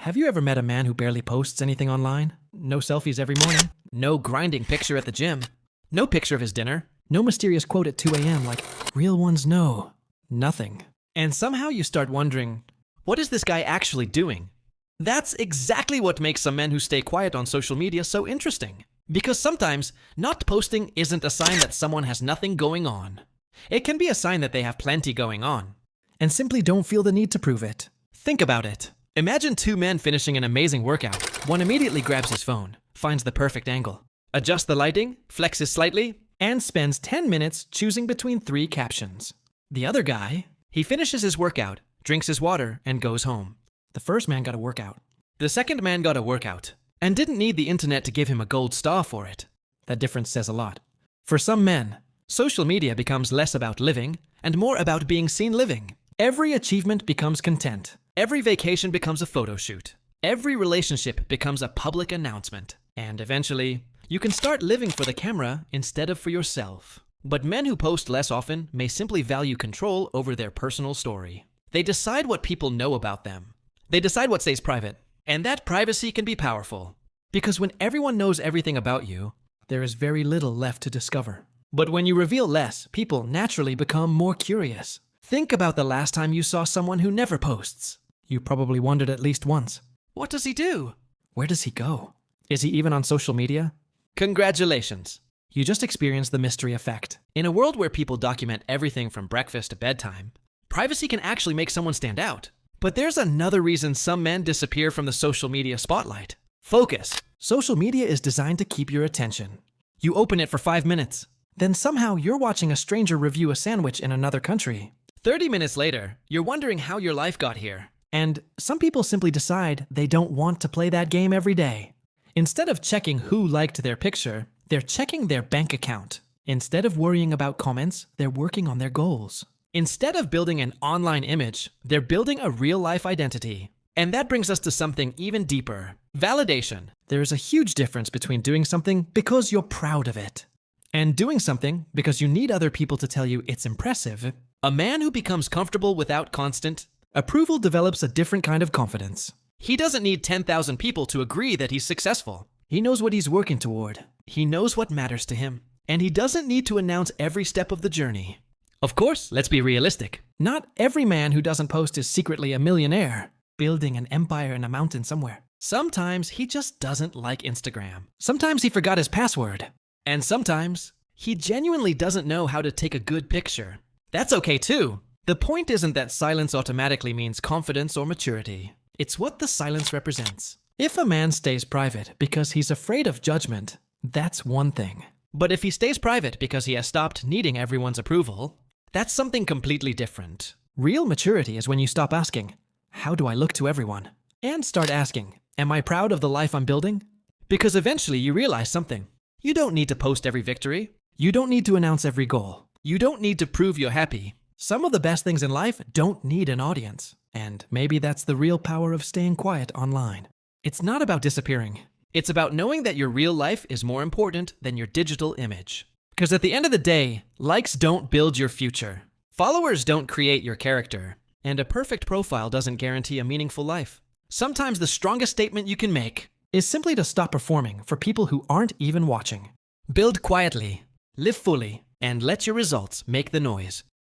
Have you ever met a man who barely posts anything online? No selfies every morning. No grinding picture at the gym. No picture of his dinner. No mysterious quote at 2 a.m. like, real ones know. Nothing. And somehow you start wondering, what is this guy actually doing? That's exactly what makes some men who stay quiet on social media so interesting. Because sometimes, not posting isn't a sign that someone has nothing going on. It can be a sign that they have plenty going on, and simply don't feel the need to prove it. Think about it. Imagine two men finishing an amazing workout. One immediately grabs his phone, finds the perfect angle, adjusts the lighting, flexes slightly, and spends 10 minutes choosing between 3 captions. The other guy, he finishes his workout, drinks his water, and goes home. The first man got a workout. The second man got a workout, and didn't need the internet to give him a gold star for it. That difference says a lot. For some men, social media becomes less about living and more about being seen living. Every achievement becomes content. Every vacation becomes a photo shoot. Every relationship becomes a public announcement. And eventually, you can start living for the camera instead of for yourself. But men who post less often may simply value control over their personal story. They decide what people know about them. They decide what stays private. And that privacy can be powerful. Because when everyone knows everything about you, there is very little left to discover. But when you reveal less, people naturally become more curious. Think about the last time you saw someone who never posts. You probably wondered at least once. What does he do? Where does he go? Is he even on social media? Congratulations. You just experienced the mystery effect. In a world where people document everything from breakfast to bedtime, privacy can actually make someone stand out. But there's another reason some men disappear from the social media spotlight. Focus. Social media is designed to keep your attention. You open it for 5 minutes. Then somehow you're watching a stranger review a sandwich in another country. 30 minutes later, you're wondering how your life got here. And some people simply decide they don't want to play that game every day. Instead of checking who liked their picture, they're checking their bank account. Instead of worrying about comments, they're working on their goals. Instead of building an online image, they're building a real-life identity. And that brings us to something even deeper. Validation. There is a huge difference between doing something because you're proud of it, and doing something because you need other people to tell you it's impressive. A man who becomes comfortable without constant approval develops a different kind of confidence. He doesn't need 10,000 people to agree that he's successful. He knows what he's working toward. He knows what matters to him. And he doesn't need to announce every step of the journey. Of course, let's be realistic. Not every man who doesn't post is secretly a millionaire, building an empire in a mountain somewhere. Sometimes he just doesn't like Instagram. Sometimes he forgot his password. And sometimes he genuinely doesn't know how to take a good picture. That's okay too. The point isn't that silence automatically means confidence or maturity. It's what the silence represents. If a man stays private because he's afraid of judgment, that's one thing. But if he stays private because he has stopped needing everyone's approval, that's something completely different. Real maturity is when you stop asking, how do I look to everyone? And start asking, am I proud of the life I'm building? Because eventually you realize something. You don't need to post every victory. You don't need to announce every goal. You don't need to prove you're happy. Some of the best things in life don't need an audience. And maybe that's the real power of staying quiet online. It's not about disappearing. It's about knowing that your real life is more important than your digital image. Because at the end of the day, likes don't build your future. Followers don't create your character. And a perfect profile doesn't guarantee a meaningful life. Sometimes the strongest statement you can make is simply to stop performing for people who aren't even watching. Build quietly, live fully, and let your results make the noise.